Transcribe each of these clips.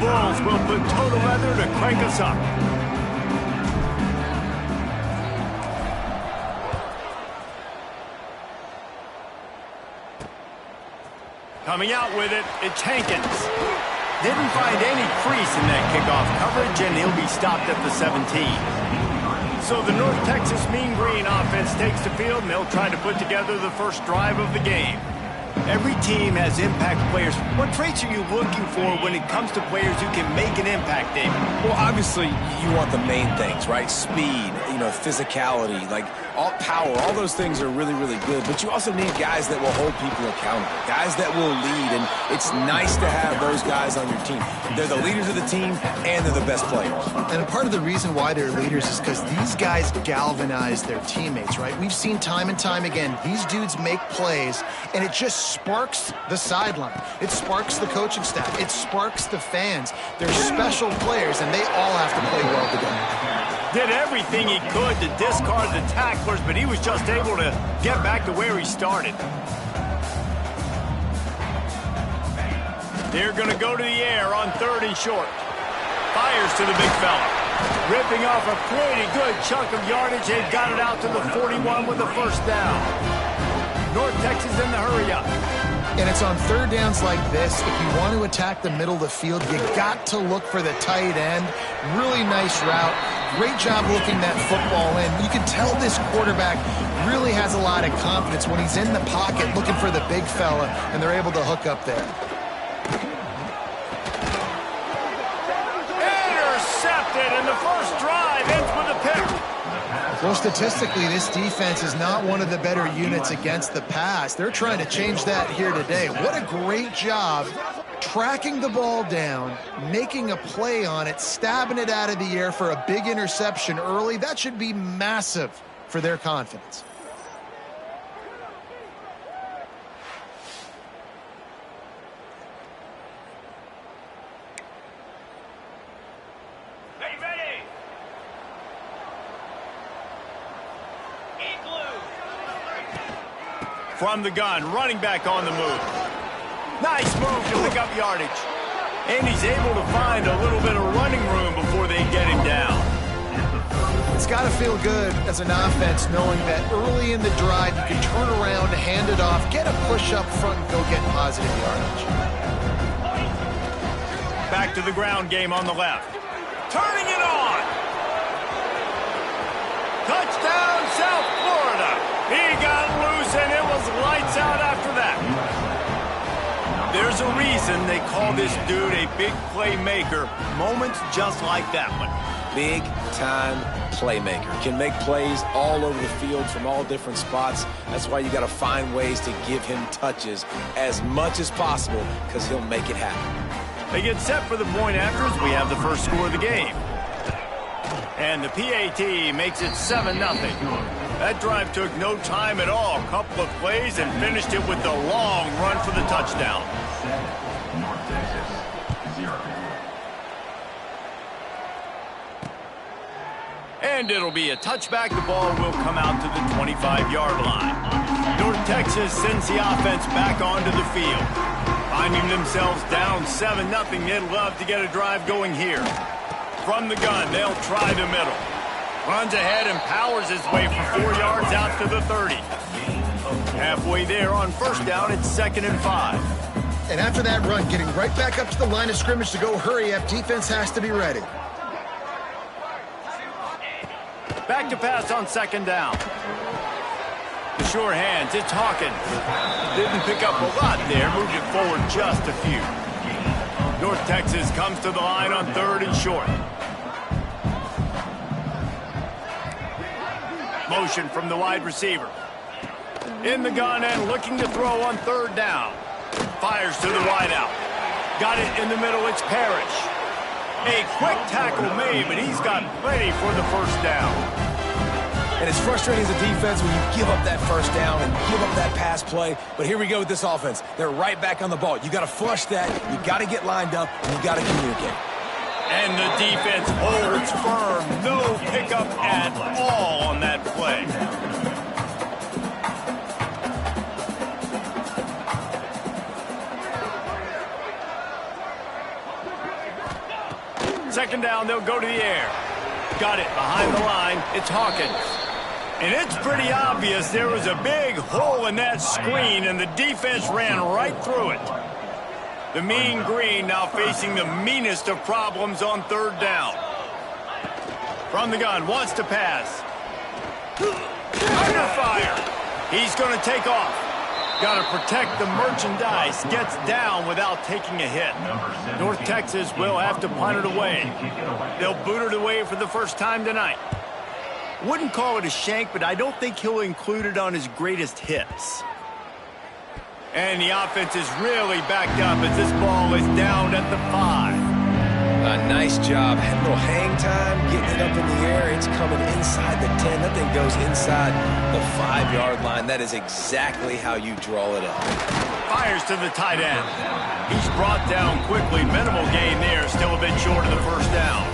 Bulls will put total leather to crank us up. Coming out with it, it's Hankins. Didn't find any crease in that kickoff coverage, and he'll be stopped at the 17. So the North Texas Mean Green offense takes the field, and they'll try to put together the first drive of the game. Every team has impact players. What traits are you looking for when it comes to players who can make an impact, David? Well, obviously, you want the main things, right? Speed, physicality, like all power, all those things are really, really good. But you also need guys that will hold people accountable, guys that will lead, and it's nice to have those guys on your team. They're the leaders of the team, and they're the best players. And part of the reason why they're leaders is because these guys galvanize their teammates, right? We've seen time and time again, these dudes make plays, and it just sparks the sideline. It sparks the coaching staff. It sparks the fans. They're special players, and they all have to play well together. Did everything he could to discard the tacklers, but he was just able to get back to where he started. They're going to go to the air on 3rd and short. Fires to the big fella. Ripping off a pretty good chunk of yardage. They've got it out to the 41 with the first down. North Texas in the hurry-up. And it's on 3rd downs like this. If you want to attack the middle of the field, you got to look for the tight end. Really nice route. Great job looking that football in. You can tell this quarterback really has a lot of confidence when he's in the pocket looking for the big fella, and they're able to hook up there. Intercepted, and the first drive ends with a pick. Well, statistically, this defense is not one of the better units against the pass. They're trying to change that here today. What a great job tracking the ball down, making a play on it, stabbing it out of the air for a big interception early. That should be massive for their confidence. From the gun, running back on the move. Nice move to pick up yardage. And he's able to find a little bit of running room before they get him down. It's got to feel good as an offense knowing that early in the drive you can turn around, hand it off, get a push up front, and go get positive yardage. Back to the ground game on the left. Turning it on. Touchdown, South Florida. He got loose, and it was lights out after that. There's a reason they call this dude a big playmaker. Moments just like that one. Big-time playmaker. Can make plays all over the field from all different spots. That's why you got to find ways to give him touches as much as possible, because he'll make it happen. They get set for the point after as we have the first score of the game. And the PAT makes it 7-0. That drive took no time at all. A couple of plays and finished it with the long run for the touchdown. And it'll be a touchback. The ball will come out to the 25-yard line. North Texas sends the offense back onto the field. Finding themselves down 7-0, they'd love to get a drive going here. From the gun, they'll try the middle. Runs ahead and powers his way for 4 yards out to the 30. Halfway there on first down, it's 2nd and 5. And after that run, getting right back up to the line of scrimmage to go hurry up, defense has to be ready. Back to pass on 2nd down. The sure hands, it's Hawkins. Didn't pick up a lot there, moved it forward just a few. North Texas comes to the line on 3rd and short. Motion from the wide receiver. In the gun and looking to throw on 3rd down. Fires to the wideout. Got it in the middle, it's Parrish. A quick tackle made, but he's got plenty for the first down. And it's frustrating as a defense when you give up that first down and give up that pass play. But here we go with this offense. They're right back on the ball. You got to flush that. You got to get lined up, and you got to communicate. And the defense holds firm. No pickup at all on that play. second down, they'll go to the air. Got it behind the line. It's Hawkins. And it's pretty obvious there was a big hole in that screen, and the defense ran right through it. The Mean Green now facing the meanest of problems on third down. From the gun, wants to pass. Under fire. He's going to take off. Got to protect the merchandise. Gets down without taking a hit. North Texas will have to punt it away. They'll boot it away for the first time tonight. Wouldn't call it a shank, but I don't think he'll include it on his greatest hits. And the offense is really backed up as this ball is down at the 5. Nice job. Had a little hang time, getting it up in the air. It's coming inside the 10. That thing goes inside the 5-yard line. That is exactly how you draw it up. Fires to the tight end. He's brought down quickly. Minimal gain there. Still a bit short of the first down.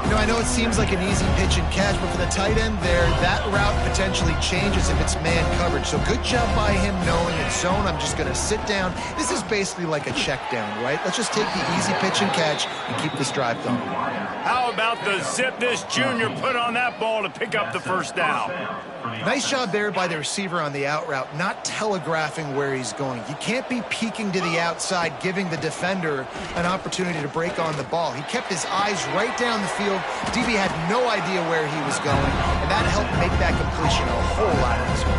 You know, I know it seems like an easy pitch and catch, but for the tight end there, that route potentially changes if it's man coverage. So good job by him knowing it's zone. I'm just going to sit down. This is basically like a check down, right? Let's just take the easy pitch and catch and keep this drive going. How about the zip this junior put on that ball to pick up the first down? Nice job there by the receiver on the out route, not telegraphing where he's going. You can't be peeking to the outside, giving the defender an opportunity to break on the ball. He kept his eyes right down the field. DB had no idea where he was going, and that helped make that completion a whole lot easier.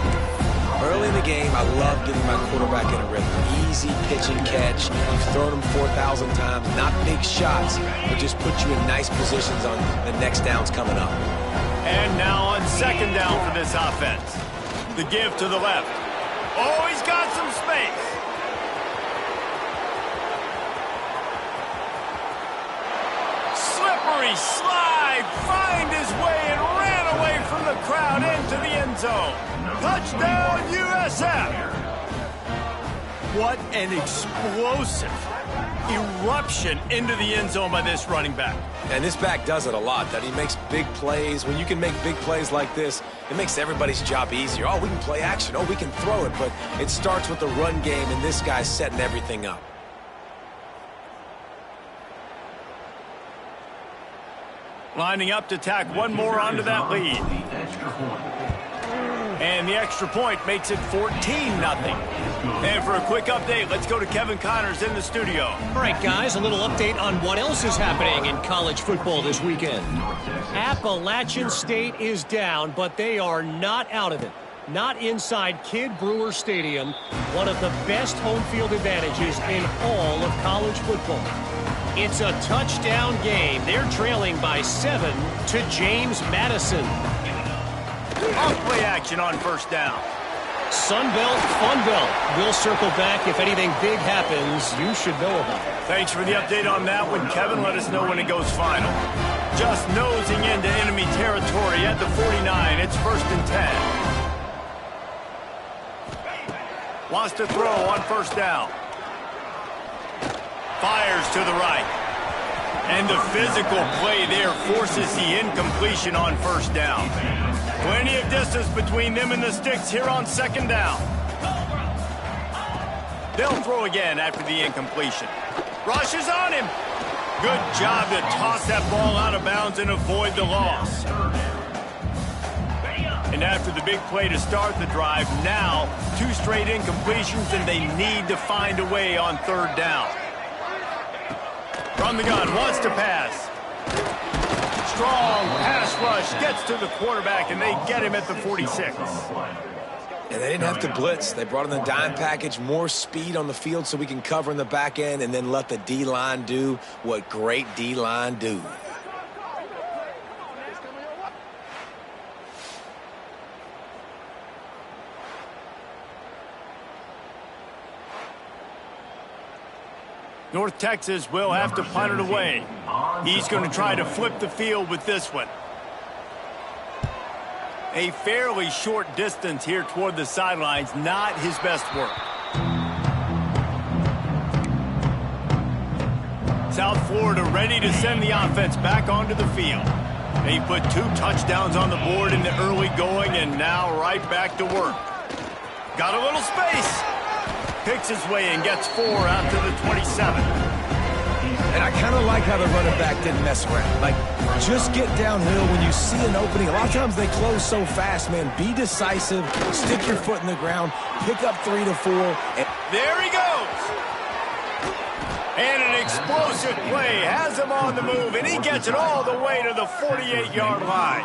Early in the game, I love getting my quarterback in a rhythm. Easy pitch and catch. You've thrown them 4,000 times. Not big shots, but just put you in nice positions on the next downs coming up. And now on second down for this offense. The give to the left. Oh, he's got some space. Slippery slide. Find his way and ran away from the crowd into the end zone. Touchdown, USF. What an explosive eruption into the end zone by this running back. And this back does it a lot. That he makes big plays. When you can make big plays like this, it makes everybody's job easier. Oh, we can play action. Oh, we can throw it. But it starts with the run game, and this guy's setting everything up. Lining up to tack one more onto that lead. And the extra point makes it 14-0. And for a quick update, let's go to Kevin Connors in the studio. All right, guys, a little update on what else is happening in college football this weekend. Appalachian State is down, but they are not out of it. Not inside Kidd Brewer Stadium, one of the best home field advantages in all of college football. It's a touchdown game. They're trailing by 7 to James Madison. Off play action on first down. Sunbelt, Funbelt. We'll circle back if anything big happens you should know about. Thanks for the update on that one, Kevin. Let us know when it goes final. Just nosing into enemy territory at the 49. It's 1st and 10. Wants to throw on first down. Fires to the right. And the physical play there forces the incompletion on first down. Plenty of distance between them and the sticks here on second down. They'll throw again after the incompletion. Rush is on him. Good job to toss that ball out of bounds and avoid the loss. And after the big play to start the drive, now 2 straight incompletions, and they need to find a way on third down. From the gun, wants to pass. Strong pass rush, gets to the quarterback, and they get him at the 46. And they didn't have to blitz. They brought in the dime package, more speed on the field so we can cover in the back end and then let the D-line do what great D-line do. North Texas will have to punt it away. He's going to try to flip the field with this one. A fairly short distance here toward the sidelines, not his best work. South Florida ready to send the offense back onto the field. They put 2 touchdowns on the board in the early going, and now right back to work. Got a little space. Picks his way and gets 4 out to the 27. And I kind of like how the running back didn't mess around. Like, just get downhill when you see an opening. A lot of times they close so fast, man. Be decisive, stick your foot in the ground, pick up 3 to 4. And there he goes. And an explosive play has him on the move, and he gets it all the way to the 48-yard line.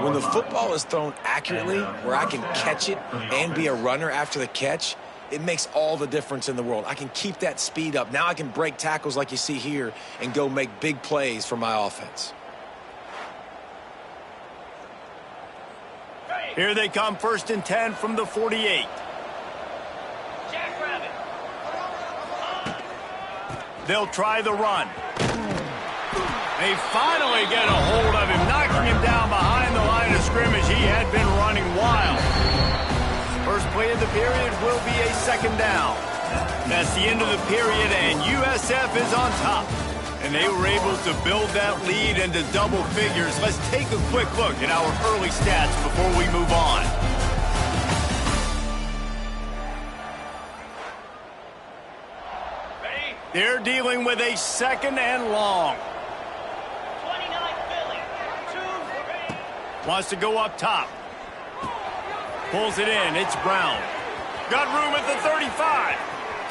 When the football is thrown accurately, where I can catch it and be a runner after the catch, it makes all the difference in the world. I can keep that speed up. Now I can break tackles like you see here and go make big plays for my offense. Here they come, 1st and 10 from the 48. They'll try the run. They finally get a hold of him, knocking him down behind the line of scrimmage. He had been running wild. First play of the period will be a 2nd down. That's the end of the period, and USF is on top. And they were able to build that lead into double figures. Let's take a quick look at our early stats before we move on. They're dealing with a 2nd and long. 29 Philly. 2 Wants to go up top. Pulls it in. It's Brown. Got room at the 35.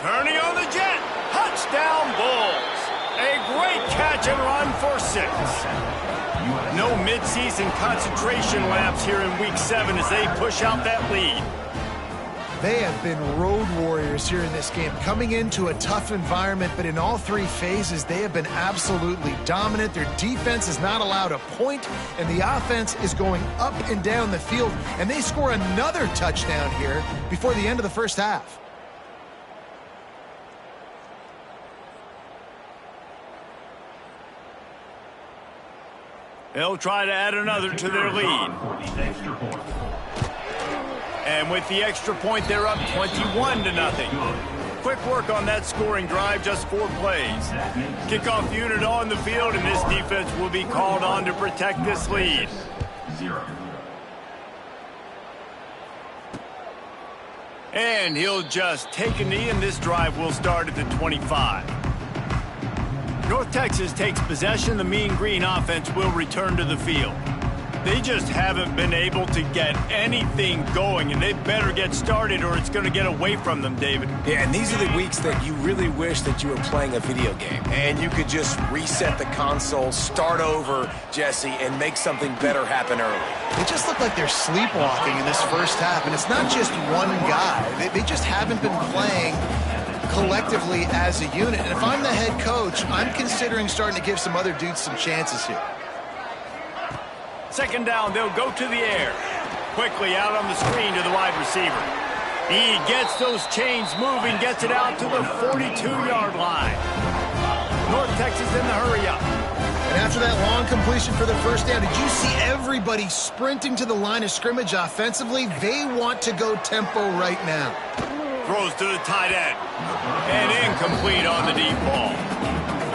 Turning on the jet. Touchdown Bulls. A great catch and run for 6. No midseason concentration laps here in Week 7 as they push out that lead. They have been road warriors here in this game, coming into a tough environment, but in all 3 phases, they have been absolutely dominant. Their defense is not allowed a point, and the offense is going up and down the field, and they score another touchdown here before the end of the first half. They'll try to add another to their lead. And with the extra point, they're up 21-0. Quick work on that scoring drive, just 4 plays. Kickoff unit on the field, and this defense will be called on to protect this lead. And he'll just take a knee, and this drive will start at the 25. North Texas takes possession. The Mean Green offense will return to the field. They just haven't been able to get anything going, and they better get started or it's going to get away from them, David. Yeah, and these are the weeks that you really wish that you were playing a video game and you could just reset the console, start over, Jesse, and make something better happen early. They just look like they're sleepwalking in this first half, and it's not just one guy. They just haven't been playing collectively as a unit. And if I'm the head coach, I'm considering starting to give some other dudes some chances here. 2nd down, they'll go to the air. Quickly out on the screen to the wide receiver. He gets those chains moving, gets it out to the 42-yard line. North Texas in the hurry-up. And after that long completion for the first down, did you see everybody sprinting to the line of scrimmage offensively? They want to go tempo right now. Throws to the tight end. And incomplete on the deep ball.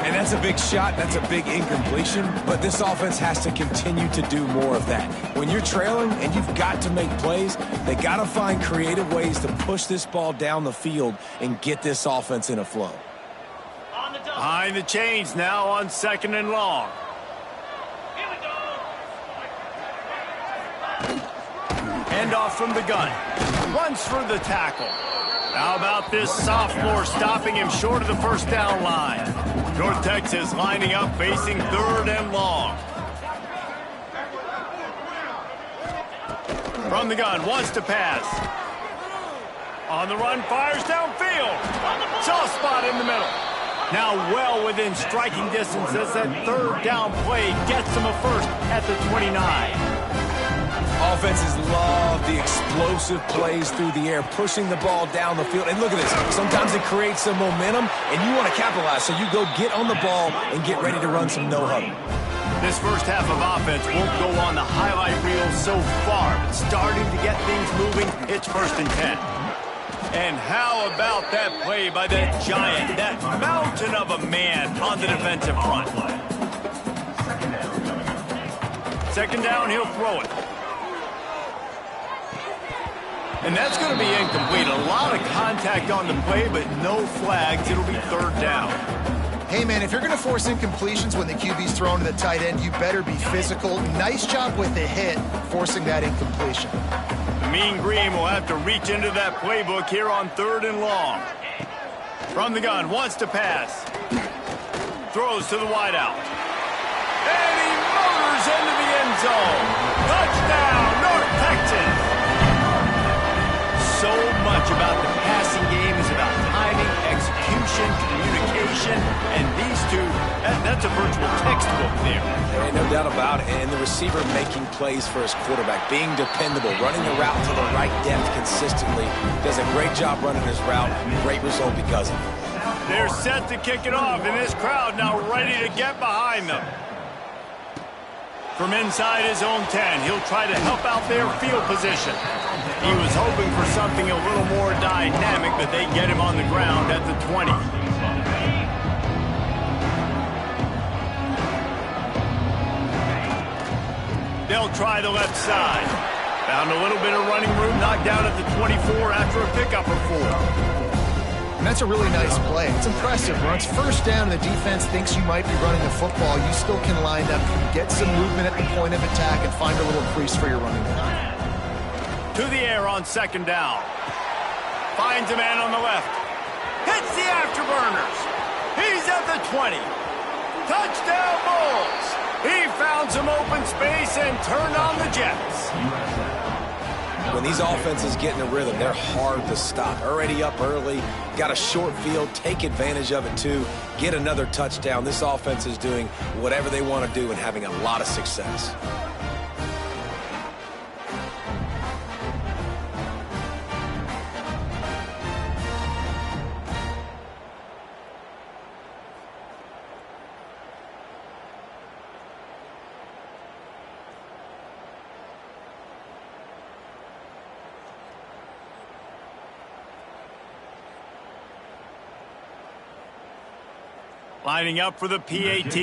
And that's a big shot, that's a big incompletion, but this offense has to continue to do more of that. When you're trailing and you've got to make plays, they got to find creative ways to push this ball down the field and get this offense in a flow. Behind the chains now on 2nd and long. Here we go. Hand off from the gun. Runs for the tackle. How about this sophomore stopping him short of the first down line? North Texas lining up, facing 3rd and long. From the gun, wants to pass. On the run, fires downfield. Soft spot in the middle. Now well within striking distance as that 3rd down play gets him a first at the 29. Offenses love the explosive plays through the air, pushing the ball down the field. And look at this. Sometimes it creates some momentum, and you want to capitalize. So you go get on the ball and get ready to run some no-huddle. This first half of offense won't go on the highlight reel so far, but starting to get things moving, it's 1st and 10. And how about that play by that giant, that mountain of a man on the defensive front? 2nd down, he'll throw it. And that's going to be incomplete. A lot of contact on the play, but no flags. It'll be 3rd down. Hey, man, if you're going to force incompletions when the QB's thrown to the tight end, you better be physical. Nice job with the hit, forcing that incompletion. The Mean Green will have to reach into that playbook here on 3rd and long. From the gun, wants to pass. Throws to the wideout. And he motors into the end zone. Touchdown, North Texas. So much about the passing game is about timing, execution, communication, and these two, that's a virtual textbook there. Ain't no doubt about it. And the receiver making plays for his quarterback, being dependable, running the route to the right depth consistently. Does a great job running his route. Great result because of it. They're set to kick it off, and this crowd now ready to get behind them. From inside his own 10, he'll try to help out their field position. He was hoping for something a little more dynamic, but they get him on the ground at the 20. They'll try the left side. Found a little bit of running room, knocked down at the 24 after a pickup of 4. And that's a really nice play. It's impressive. Once first down and the defense thinks you might be running the football, you still can line up, get some movement at the point of attack, and find a little crease for your running back. To the air on 2nd down. Finds a man on the left. Hits the afterburners. He's at the 20. Touchdown Bulls. He found some open space and turned on the Jets. When these offenses get in a rhythm, they're hard to stop. Already up early, got a short field, take advantage of it too, get another touchdown. This offense is doing whatever they want to do and having a lot of success. Lining up for the PAT.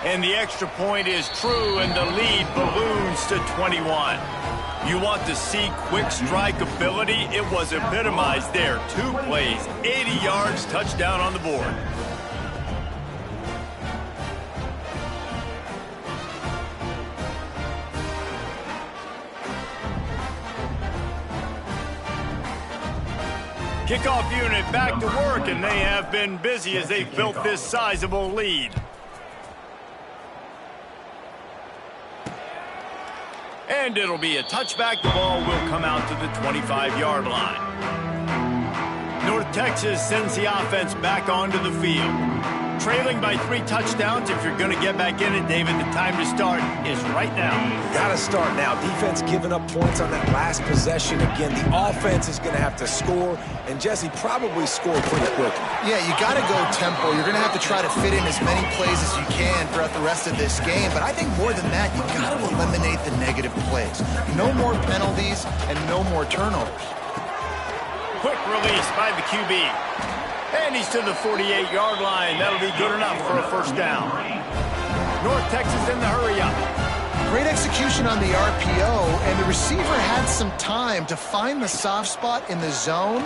And the extra point is true, and the lead balloons to 21. You want to see quick strike ability? It was epitomized there. 2 plays, 80 yards, touchdown on the board. Kickoff unit back to work, and they have been busy as they've built this sizable lead. And it'll be a touchback. The ball will come out to the 25-yard line. North Texas sends the offense back onto the field. Trailing by 3 touchdowns. If you're going to get back in it, David, the time to start is right now. Got to start now. Defense giving up points on that last possession. Again, the offense is going to have to score, and Jesse probably score pretty quickly. Yeah, you got to go tempo. You're going to have to try to fit in as many plays as you can throughout the rest of this game. But I think more than that, you got to eliminate the negative plays. No more penalties and no more turnovers. Quick release by the QB. And he's to the 48-yard line. That'll be good enough for a first down. North Texas in the hurry-up. Great execution on the RPO, and the receiver had some time to find the soft spot in the zone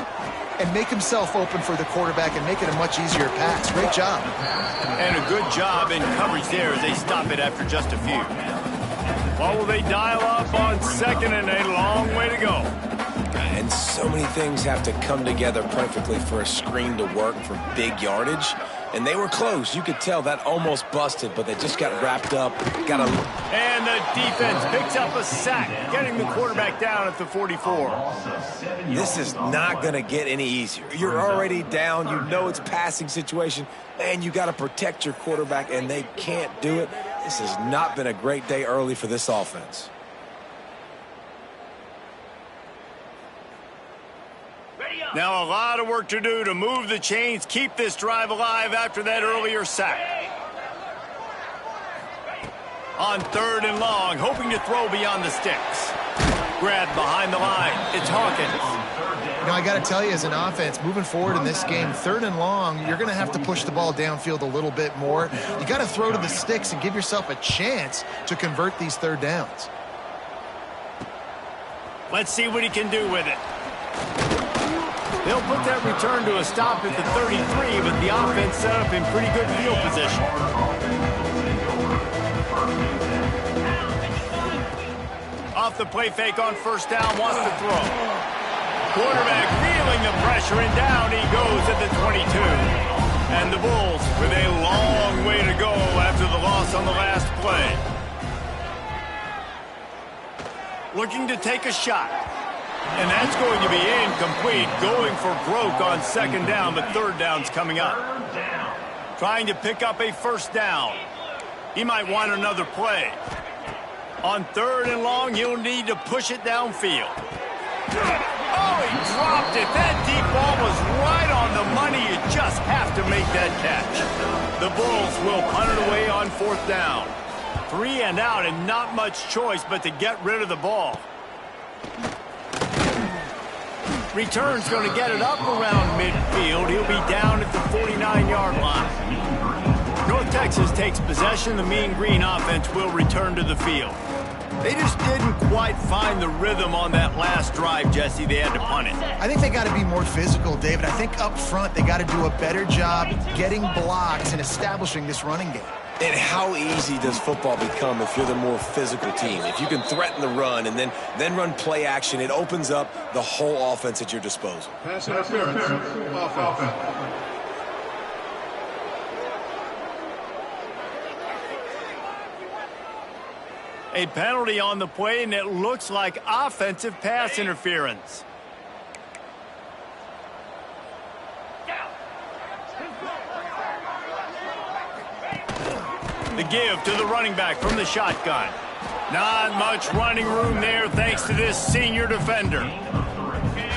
and make himself open for the quarterback and make it a much easier pass. Great job. And a good job in coverage there as they stop it after just a few. What will they dial up on 2nd and a long way to go? And so many things have to come together perfectly for a screen to work for big yardage. And they were close. You could tell that almost busted, but they just got wrapped up. And the defense picks up a sack, getting the quarterback down at the 44. This is not going to get any easier. You're already down. You know it's passing situation. And you got to protect your quarterback, and they can't do it. This has not been a great day early for this offense. Now a lot of work to do to move the chains, keep this drive alive after that earlier sack. On 3rd and long, hoping to throw beyond the sticks. Grabbed behind the line. It's Hawkins. You know, I got to tell you, as an offense, moving forward in this game, 3rd and long, you're going to have to push the ball downfield a little bit more. You got to throw to the sticks and give yourself a chance to convert these 3rd downs. Let's see what he can do with it. They'll put that return to a stop at the 33, but the offense set up in pretty good field position. Off the play fake on first down, wants to throw. Quarterback feeling the pressure, and down he goes at the 22. And the Bulls with a long way to go after the loss on the last play. Looking to take a shot. And that's going to be incomplete, going for broke on second down, but third down's coming up. Trying to pick up a first down. He might want another play. On third and long, he'll need to push it downfield. Oh, he dropped it. That deep ball was right on the money. You just have to make that catch. The Bulls will punt it away on fourth down. 3 and out, and not much choice but to get rid of the ball. Return's going to get it up around midfield. He'll be down at the 49-yard line. North Texas takes possession. The Mean Green offense will return to the field. They just didn't quite find the rhythm on that last drive, Jesse. They had to punt it. I think they got to be more physical, David. I think up front they got to do a better job getting blocks and establishing this running game. And how easy does football become if you're the more physical team? If you can threaten the run and then run play action, it opens up the whole offense at your disposal. Pass interference. Offense. A penalty on the play, and it looks like offensive pass interference. The give to the running back from the shotgun. Not much running room there thanks to this senior defender.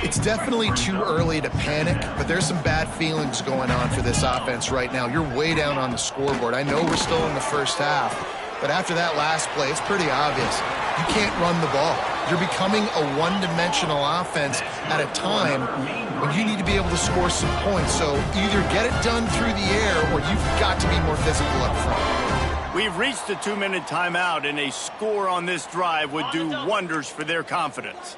It's definitely too early to panic, but there's some bad feelings going on for this offense right now. You're way down on the scoreboard. I know we're still in the first half, but after that last play, it's pretty obvious. You can't run the ball. You're becoming a one-dimensional offense at a time when you need to be able to score some points. So either get it done through the air or you've got to be more physical up front. We've reached the 2-minute timeout, and a score on this drive would do wonders for their confidence.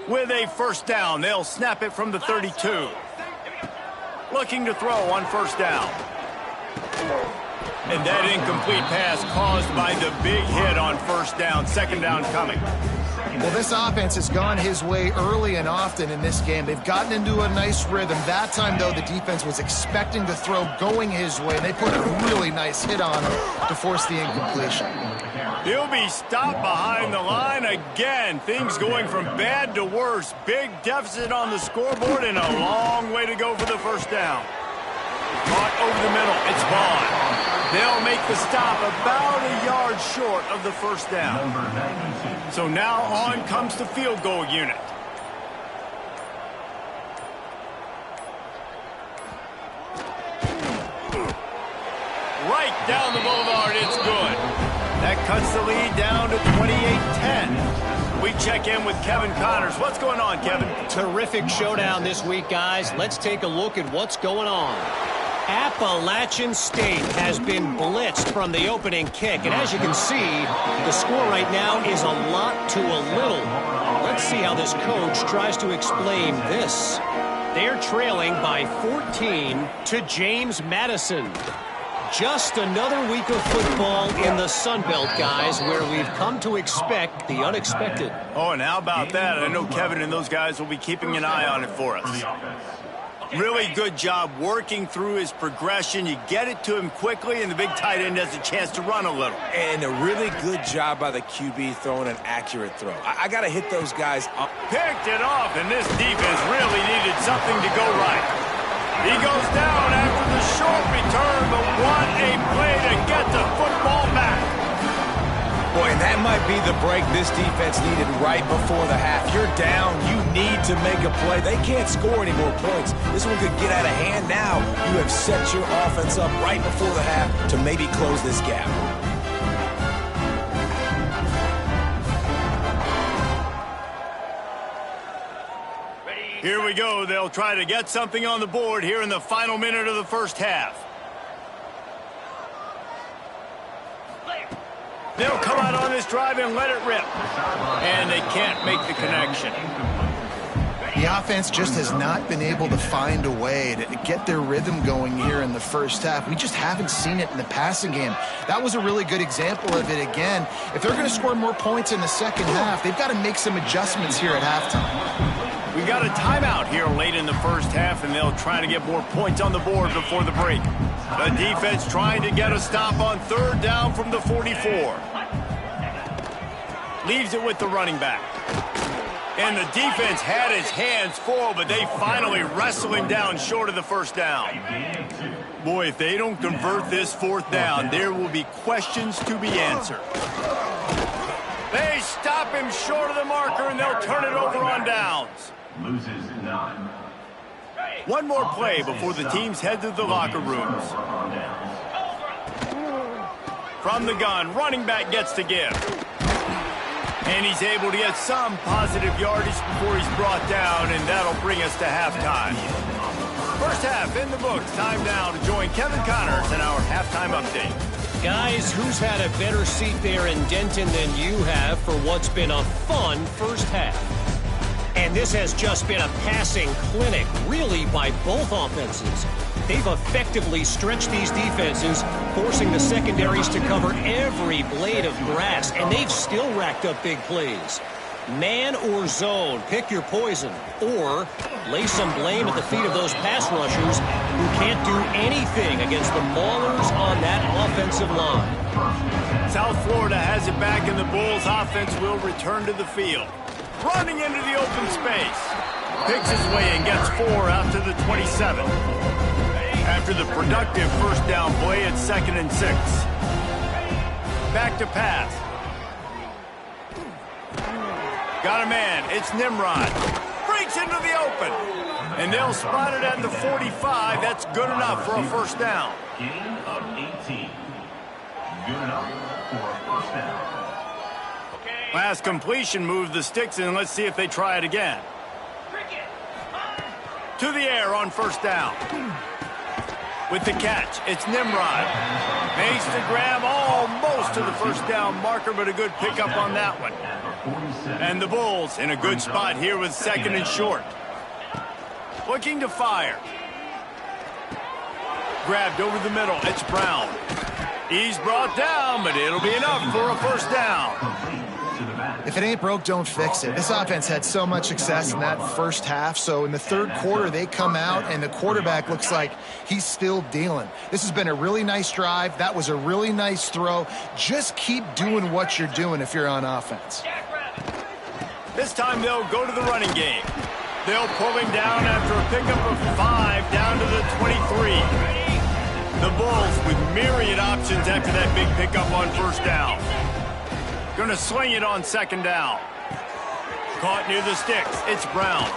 With a first down, they'll snap it from the 32. Looking to throw on first down. And that incomplete pass caused by the big hit on first down. Second down coming. Well, this offense has gone his way early and often in this game. They've gotten into a nice rhythm. That time, though, the defense was expecting the throw going his way, and they put a really nice hit on him to force the incompletion. He'll be stopped behind the line again. Things going from bad to worse. Big deficit on the scoreboard and a long way to go for the first down. Caught over the middle. It's Vaughn. They'll make the stop about a yard short of the first down. So now on comes the field goal unit. Right down the boulevard, it's good. That cuts the lead down to 28-10. We check in with Kevin Connors. What's going on, Kevin? Terrific showdown this week, guys. Let's take a look at what's going on. Appalachian State has been blitzed from the opening kick. And as you can see, the score right now is a lot to a little. Let's see how this coach tries to explain this. They're trailing by 14 to James Madison. Just another week of football in the Sun Belt, guys, where we've come to expect the unexpected. Oh, and how about that? I know Kevin and those guys will be keeping an eye on it for us. Really good job working through his progression. You get it to him quickly, and the big tight end has a chance to run a little. And a really good job by the QB throwing an accurate throw. I got to hit those guys up. Picked it off, and this defense really needed something to go right. He goes down after the short return, but what a play to get the football back. Boy, and that might be the break this defense needed right before the half. You're down. You need to make a play. They can't score any more points. This one could get out of hand now. You have set your offense up right before the half to maybe close this gap. Here we go. They'll try to get something on the board here in the final minute of the first half. They'll come out on this drive and let it rip. And they can't make the connection. The offense just has not been able to find a way to get their rhythm going here in the first half. We just haven't seen it in the passing game. That was a really good example of it again. If they're going to score more points in the second half, they've got to make some adjustments here at halftime. We got a timeout here late in the first half, and they'll try to get more points on the board before the break. The defense trying to get a stop on third down from the 44. Leaves it with the running back. And the defense had his hands full, but they finally wrestle him down short of the first down. Boy, if they don't convert this fourth down, there will be questions to be answered. They stop him short of the marker, and they'll turn it over on downs. Loses 9. One more play before the teams head to the locker rooms. From the gun, running back gets to give. And he's able to get some positive yardage before he's brought down, and that'll bring us to halftime. First half in the books. Time now to join Kevin Connors in our halftime update. Guys, who's had a better seat there in Denton than you have for what's been a fun first half? And this has just been a passing clinic, really, by both offenses. They've effectively stretched these defenses, forcing the secondaries to cover every blade of grass, and they've still racked up big plays. Man or zone, pick your poison, or lay some blame at the feet of those pass rushers who can't do anything against the maulers on that offensive line. South Florida has it back, and the Bulls offense will return to the field. Running into the open space. Picks his way and gets 4 out to the 27. After the productive first down play, it's 2nd and 6. Back to pass. Got a man. It's Nimrod. Breaks into the open. And they'll spot it at the 45. That's good enough for a first down. Gain of 18. Good enough for a first down. Last completion moved the sticks in. Let's see if they try it again. To the air on first down. With the catch, it's Nimrod. Makes the grab almost to the first down marker, but a good pickup on that one. And the Bulls in a good spot here with 2nd and short. Looking to fire. Grabbed over the middle, it's Brown. He's brought down, but it'll be enough for a first down. If it ain't broke, don't fix it. This offense had so much success in that first half, so in the third quarter, they come out, and the quarterback looks like he's still dealing. This has been a really nice drive. That was a really nice throw. Just keep doing what you're doing if you're on offense. This time they'll go to the running game. They'll pull him down after a pickup of 5 down to the 23. The Bulls with myriad options after that big pickup on first down. Gonna sling it on 2nd down. Caught near the sticks. It's Brown.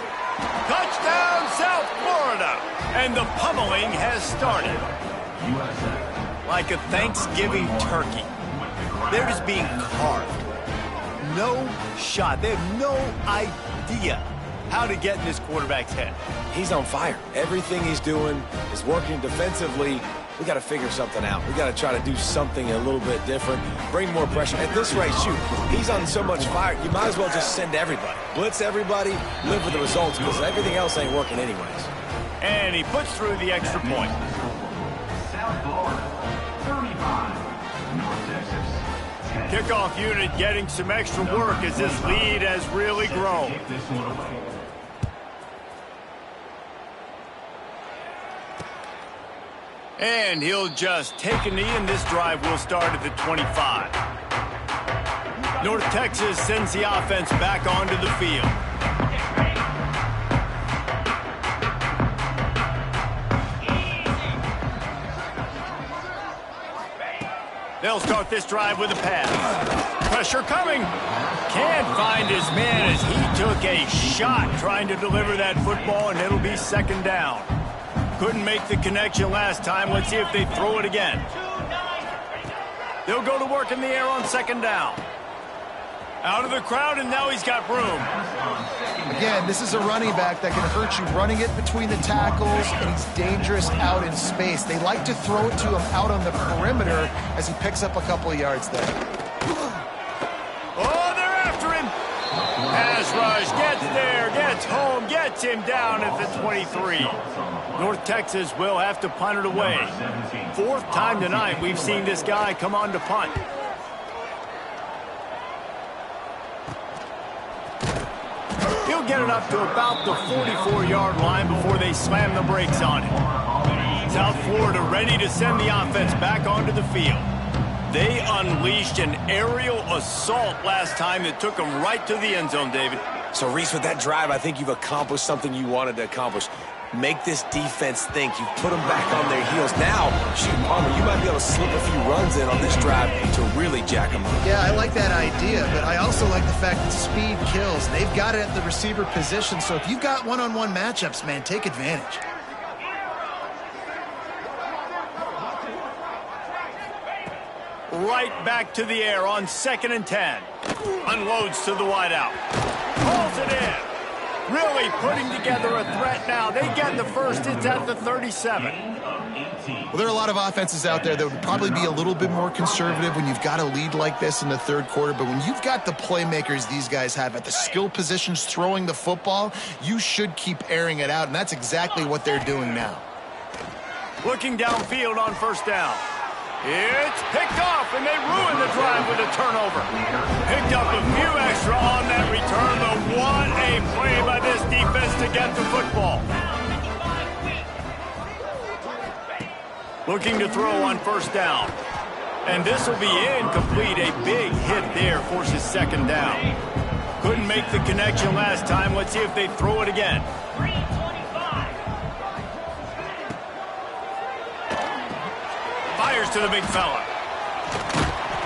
Touchdown, South Florida. And the pummeling has started. Like a Thanksgiving turkey. They're just being carved. No shot. They have no idea how to get in this quarterback's head. He's on fire. Everything he's doing is working defensively. We got to figure something out. We got to try to do something a little bit different, bring more pressure. At this rate, shoot, he's on so much fire, you might as well just send everybody. Blitz everybody, live with the results, because everything else ain't working anyways. And he puts through the extra point. South Florida, 35. North Texas. Kickoff unit getting some extra work as this lead has really grown. Take this one away. And he'll just take a knee, and this drive will start at the 25. North Texas sends the offense back onto the field. They'll start this drive with a pass. Pressure coming. Can't find his man as he took a shot trying to deliver that football, and it'll be 2nd down. Couldn't make the connection last time. Let's see if they throw it again. They'll go to work in the air on 2nd down. Out of the crowd, and now he's got room. Again, this is a running back that can hurt you running it between the tackles, and he's dangerous out in space. They like to throw it to him out on the perimeter as he picks up a couple of yards there. Oh, they're after him. pass rush, gets there, gets home, gets him down at the 23. North Texas will have to punt it away. Fourth time tonight we've seen this guy come on to punt. He'll get it up to about the 44-yard line before they slam the brakes on him. South Florida ready to send the offense back onto the field. They unleashed an aerial assault last time that took them right to the end zone, David. So, Reese, with that drive, I think you've accomplished something you wanted to accomplish. Make this defense think. You've put them back on their heels. Now, shoot, Palmer, you might be able to slip a few runs in on this drive to really jack them up. Yeah, I like that idea, but I also like the fact that speed kills. They've got it at the receiver position, so if you've got one-on-one matchups, man, take advantage. Right back to the air on 2nd and 10. Unloads to the wideout. Pulls it in. Really putting together a threat now. They get the first. It's at the 37. Well, there are a lot of offenses out there that would probably be a little bit more conservative when you've got a lead like this in the third quarter. But when you've got the playmakers these guys have at the skill positions throwing the football, you should keep airing it out. And that's exactly what they're doing now. Looking downfield on first down. It's picked off, and they ruin the drive with a turnover. Picked up a few extra on that return, but what a play by this defense to get the football. Looking to throw on first down. And this will be incomplete. A big hit there forces 2nd down. Couldn't make the connection last time. Let's see if they throw it again. Fires to the big fella.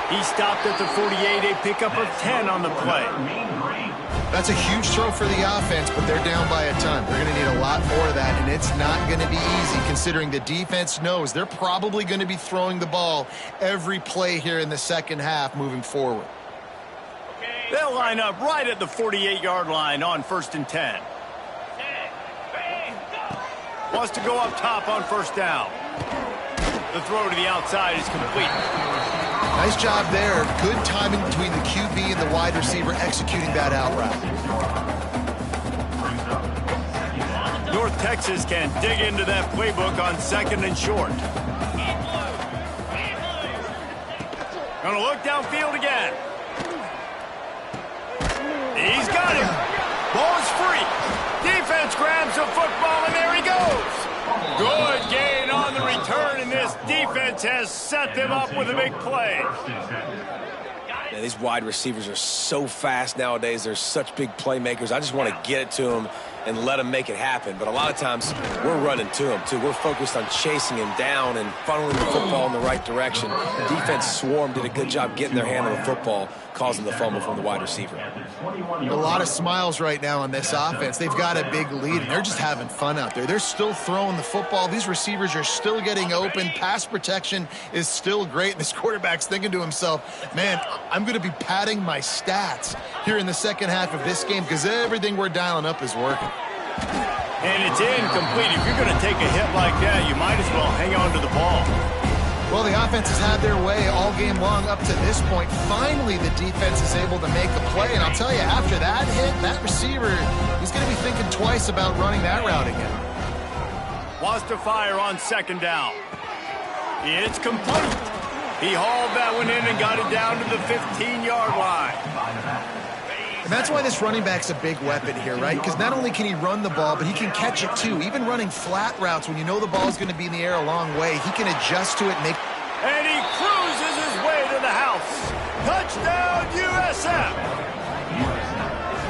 He stopped at the 48, a pickup of 10 on the play. That's a huge throw for the offense, but they're down by a ton. They're going to need a lot more of that, and it's not going to be easy considering the defense knows they're probably going to be throwing the ball every play here in the second half moving forward. They'll line up right at the 48-yard line on 1st and 10. Wants to go up top on first down. The throw to the outside is complete. Nice job there. Good timing between the QB and the wide receiver executing that out route. North Texas can dig into that playbook on 2nd and short. Gonna look downfield again. He's got him. Ball is free. Defense grabs the football, and there he goes. Good gain on the return, and this defense has set them up with a big play. Yeah, these wide receivers are so fast nowadays. They're such big playmakers. I just want to get it to them and let them make it happen. But a lot of times, we're running to them, too. We're focused on chasing him down and funneling the football in the right direction. The defense swarm did a good job getting their hand on the football, causing the fumble from the wide receiver. A lot of smiles right now on this offense. They've got a big lead, and they're just having fun out there. They're still throwing the football. These receivers are still getting open. Pass protection is still great. And this quarterback's thinking to himself, man, I'm going to be padding my stats here in the second half of this game because everything we're dialing up is working. And it's incomplete. If you're going to take a hit like that, you might as well hang on to the ball. Well, the offense has had their way all game long up to this point. Finally, the defense is able to make a play. And I'll tell you, after that hit, that receiver, he's going to be thinking twice about running that route again. Wants to fire on 2nd down. It's complete. He hauled that one in and got it down to the 15-yard line. And that's why this running back's a big weapon here, right? Because not only can he run the ball, but he can catch it too. Even running flat routes when you know the ball's going to be in the air a long way, he can adjust to it and make... And he cruises his way to the house. Touchdown, USF!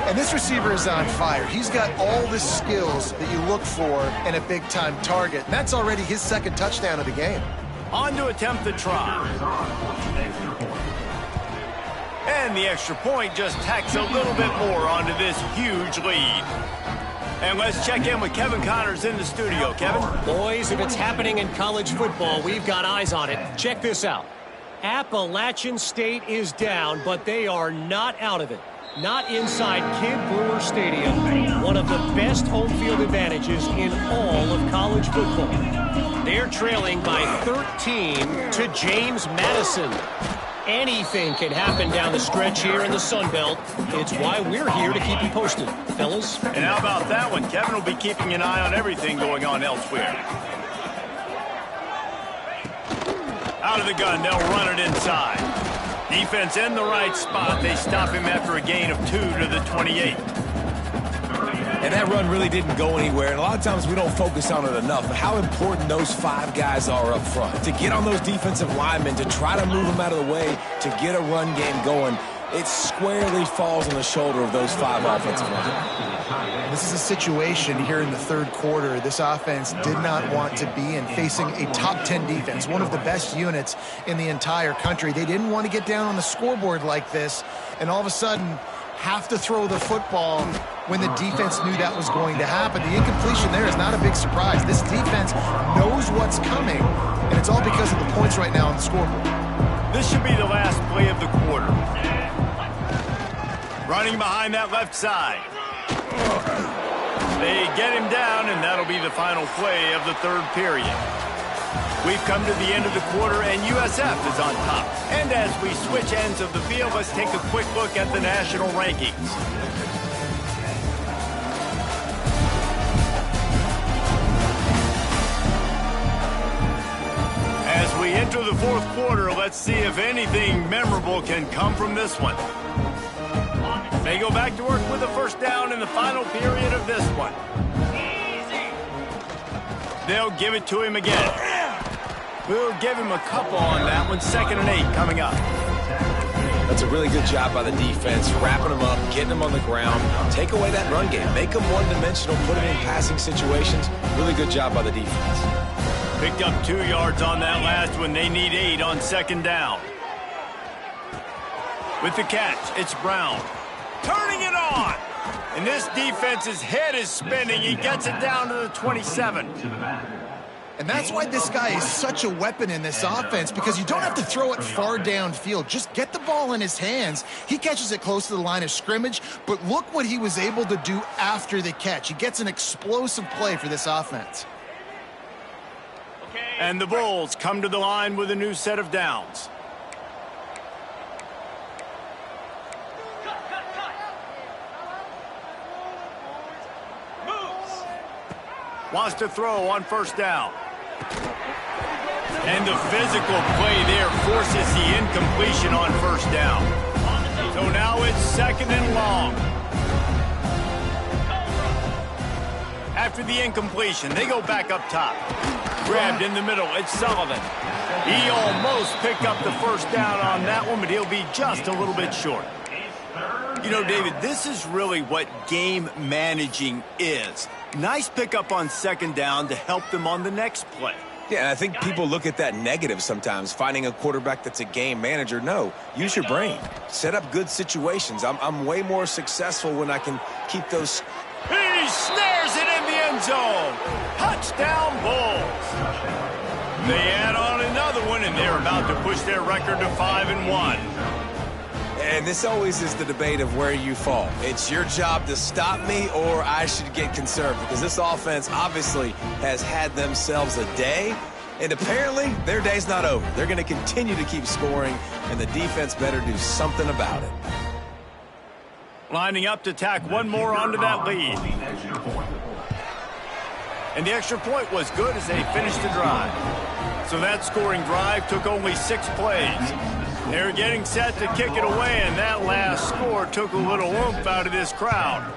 And this receiver is on fire. He's got all the skills that you look for in a big-time target. And that's already his 2nd touchdown of the game. On to attempt the try. And the extra point just tacks a little bit more onto this huge lead. And let's check in with Kevin Connors in the studio. Kevin? Boys, if it's happening in college football, we've got eyes on it. Check this out. Appalachian State is down, but they are not out of it. Not inside Kidd Brewer Stadium, one of the best home field advantages in all of college football. They're trailing by 13 to James Madison. Anything can happen down the stretch here in the Sun Belt. It's why we're here to keep you posted, fellas. And how about that one? Kevin will be keeping an eye on everything going on elsewhere. Out of the gun, they'll run it inside. Defense in the right spot. They stop him after a gain of 2 to the 28. And that run really didn't go anywhere. And a lot of times we don't focus on it enough. But how important those 5 guys are up front. To get on those defensive linemen, to try to move them out of the way, to get a run game going, it squarely falls on the shoulder of those 5 offensive linemen. This is a situation here in the third quarter this offense did not want to be in, facing a top 10 defense, one of the best units in the entire country. They didn't want to get down on the scoreboard like this and all of a sudden have to throw the football when the defense knew that was going to happen. The incompletion there is not a big surprise. This defense knows what's coming, and it's all because of the points right now on the scoreboard. This should be the last play of the quarter. Running behind that left side. They get him down, and that'll be the final play of the third period. We've come to the end of the quarter, and USF is on top. And as we switch ends of the field, let's take a quick look at the national rankings. As we enter the fourth quarter, let's see if anything memorable can come from this one. They go back to work with a first down in the final period of this one. They'll give it to him again. We'll give him a couple on that one. 2nd and 8 coming up. That's a really good job by the defense, wrapping them up, getting them on the ground. Take away that run game. Make them one-dimensional, put them in passing situations. Really good job by the defense. Picked up 2 yards on that last one. They need 8 on 2nd down. With the catch, it's Brown. Turning it on. And this defense's head is spinning. He gets it down to the 27. And that's why this guy is such a weapon in this offense, because you don't have to throw it far downfield. Just get the ball in his hands. He catches it close to the line of scrimmage, but look what he was able to do after the catch. He gets an explosive play for this offense. And the Bulls come to the line with a new set of downs. Wants to throw on first down. And the physical play there forces the incompletion on first down. So now it's 2nd and long. After the incompletion, they go back up top. Grabbed in the middle, it's Sullivan. He almost picked up the first down on that one, but he'll be just a little bit short. You know, David, this is really what game managing is. Nice pickup on 2nd down to help them on the next play. Yeah, and I think people look at that negative sometimes, finding a quarterback that's a game manager. No, use your brain. Set up good situations. I'm way more successful when I can keep those. He snares it in the end zone. Touchdown, Bulls. They add on another one, and they're about to push their record to 5-1. And this always is the debate of where you fall. It's your job to stop me, or I should get conserved, because this offense obviously has had themselves a day, and apparently their day's not over. They're going to continue to keep scoring, and the defense better do something about it. Lining up to tack one more onto that lead. And the extra point was good as they finished the drive. So that scoring drive took only 6 plays. They were getting set to kick it away, and that last score took a little oomph out of this crowd.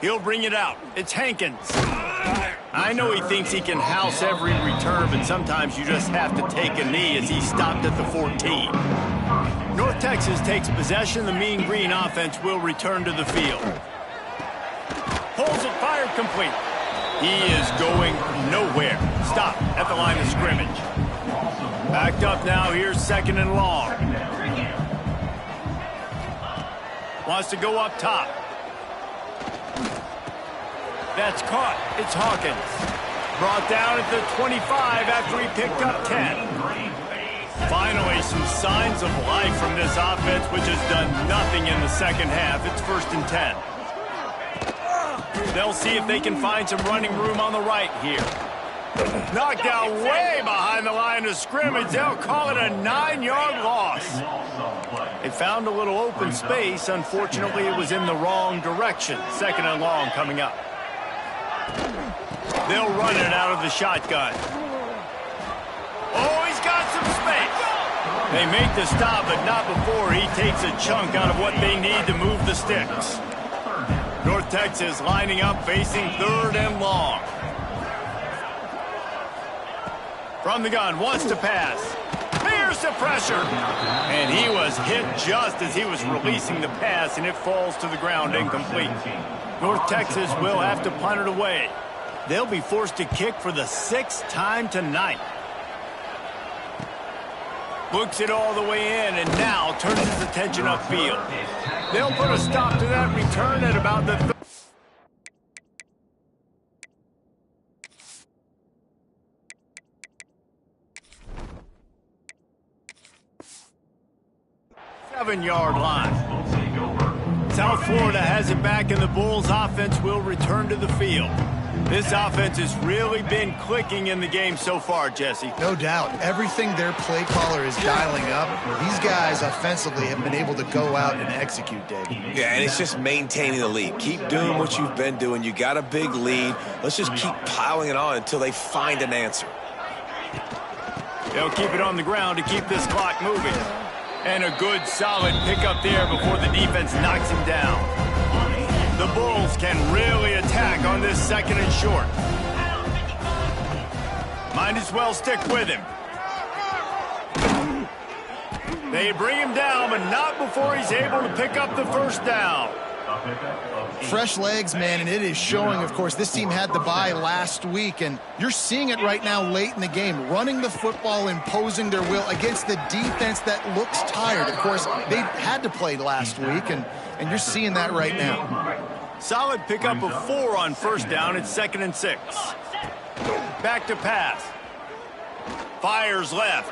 He'll bring it out. It's Hankins. I know he thinks he can house every return, but sometimes you just have to take a knee as he stopped at the 14. North Texas takes possession. The Mean Green offense will return to the field. Pulls it, fired complete. He is going nowhere. Stop at the line of scrimmage. Backed up now. Here's 2nd and long. Wants to go up top. That's caught. It's Hawkins. Brought down at the 25 after he picked up 10. Finally, some signs of life from this offense, which has done nothing in the second half. It's 1st and 10. They'll see if they can find some running room on the right here. Knocked out way behind the line of scrimmage. They'll call it a 9-yard loss. They found a little open space. Unfortunately, it was in the wrong direction. 2nd and long coming up. They'll run it out of the shotgun. Oh, he's got some space. They make the stop, but not before he takes a chunk out of what they need to move the sticks. North Texas lining up, facing 3rd and long. From the gun, wants to pass. Here's the pressure. And he was hit just as he was releasing the pass, and it falls to the ground incomplete. North Texas will have to punt it away. They'll be forced to kick for the 6th time tonight. Looks it all the way in, and now turns his attention upfield. They'll put a stop to that return at about the 7-yard line. South Florida has it back, and the Bulls offense will return to the field. This offense has really been clicking in the game so far, Jesse. No doubt. Everything their play caller is dialing up, these guys offensively have been able to go out and execute, David. Yeah, and it's just maintaining the lead. Keep doing what you've been doing. You got a big lead. Let's just keep piling it on until they find an answer. They'll keep it on the ground to keep this clock moving. And a good, solid pickup there before the defense knocks him down. The Bulls can really attack on this 2nd and short. Might as well stick with him. They bring him down, but not before he's able to pick up the 1st down. Fresh legs, man, and it is showing. Of course, this team had the bye last week, and you're seeing it right now late in the game, running the football, imposing their will against the defense that looks tired. Of course, they had to play last week, and you're seeing that right now. Solid pickup of 4 on 1st down. It's 2nd and 6. Back to pass. Fires left.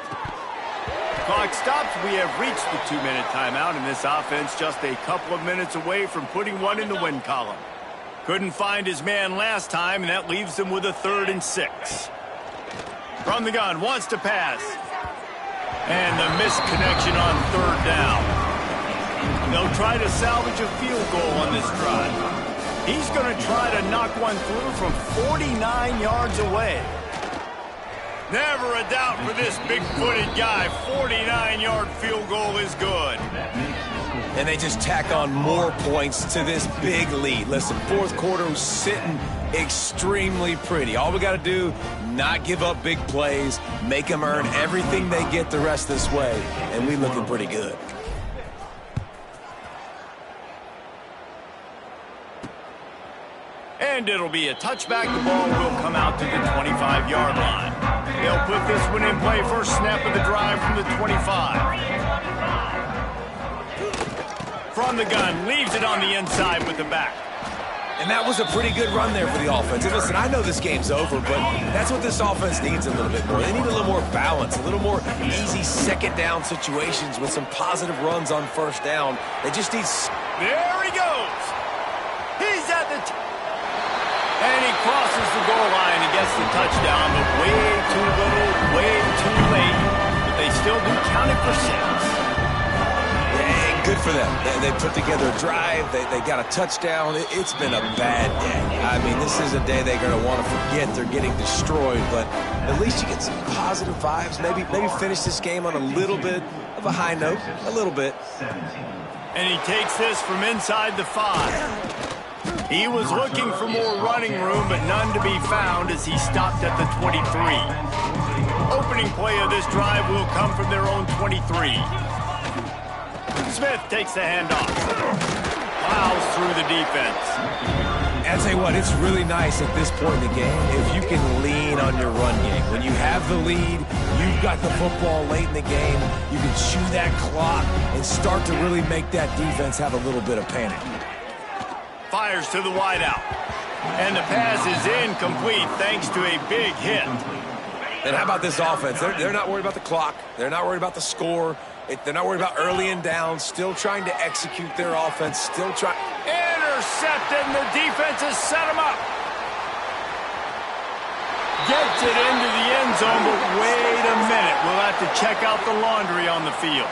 Clock stops. We have reached the 2-minute timeout, and this offense just a couple of minutes away from putting one in the win column. Couldn't find his man last time, and that leaves them with a 3rd and 6. From the gun, wants to pass. And the missed connection on 3rd down. They'll try to salvage a field goal on this drive. He's going to try to knock one through from 49 yards away. Never a doubt for this big-footed guy. 49-yard field goal is good. And they just tack on more points to this big lead. Listen, 4th quarter was sitting extremely pretty. All we got to do, not give up big plays, make them earn everything they get the rest this way, and we looking pretty good. And it'll be a touchback. The ball will come out to the 25-yard line. They'll put this one in play. First snap of the drive from the 25. From the gun, leaves it on the inside with the back. And that was a pretty good run there for the offense. And listen, I know this game's over, but that's what this offense needs a little bit more. They need a little more balance, a little more easy 2nd down situations with some positive runs on 1st down. They just need... There he goes. He's at the... And he crosses the goal line and gets the touchdown, but way too little, way too late. But they still do count it for 6. Yeah, good for them. They put together a drive. They got a touchdown. It's been a bad day. I mean, this is a day they're going to want to forget. They're getting destroyed, but at least you get some positive vibes. Maybe finish this game on a little bit of a high note, a little bit. And he takes this from inside the 5. He was looking for more running room, but none to be found as he stopped at the 23. Opening play of this drive will come from their own 23. Smith takes the handoff. Plows through the defense. I'll tell you what, it's really nice at this point in the game if you can lean on your run game. When you have the lead, you've got the football late in the game, you can chew that clock and start to really make that defense have a little bit of panic. Fires to the wideout. And the pass is incomplete thanks to a big hit. And how about this offense? They're not worried about the clock. They're not worried about the score. They're not worried about early and down. Still trying to execute their offense. Still trying. Intercepted, and the defense has set him up. gets it into the end zone, but wait a minute. We'll have to check out the laundry on the field.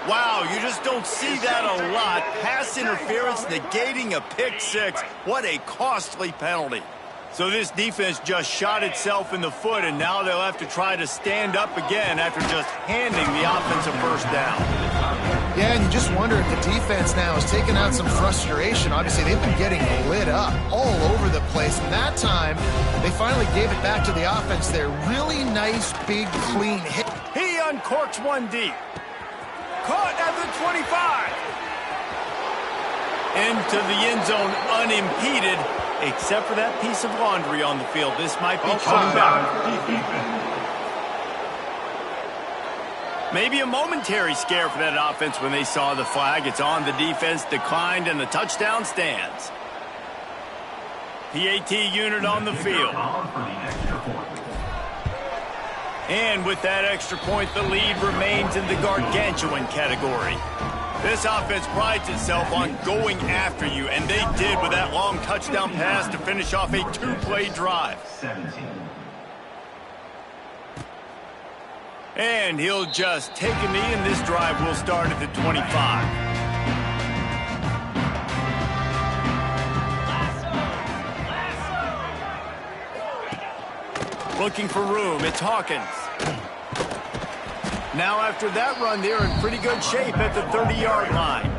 Wow, you just don't see that a lot. Pass interference negating a pick six. What a costly penalty. So this defense just shot itself in the foot, and now they'll have to try to stand up again after just handing the offensive first down. Yeah, and you just wonder if the defense now is taking out some frustration. Obviously, they've been getting lit up all over the place. And that time, they finally gave it back to the offense there. Really nice, big, clean hit. He uncorks one deep. Caught at the 25. Into the end zone unimpeded, except for that piece of laundry on the field. This might be coming back. Maybe a momentary scare for that offense when they saw the flag. It's on, the defense declined, and the touchdown stands. PAT unit on the field. And with that extra point, the lead remains in the gargantuan category. This offense prides itself on going after you, and they did with that long touchdown pass to finish off a two-play drive. 17. And he'll just take a knee, and this drive will start at the 25. Looking for room, it's Hawkins. Now after that run, they're in pretty good shape at the 30-yard line.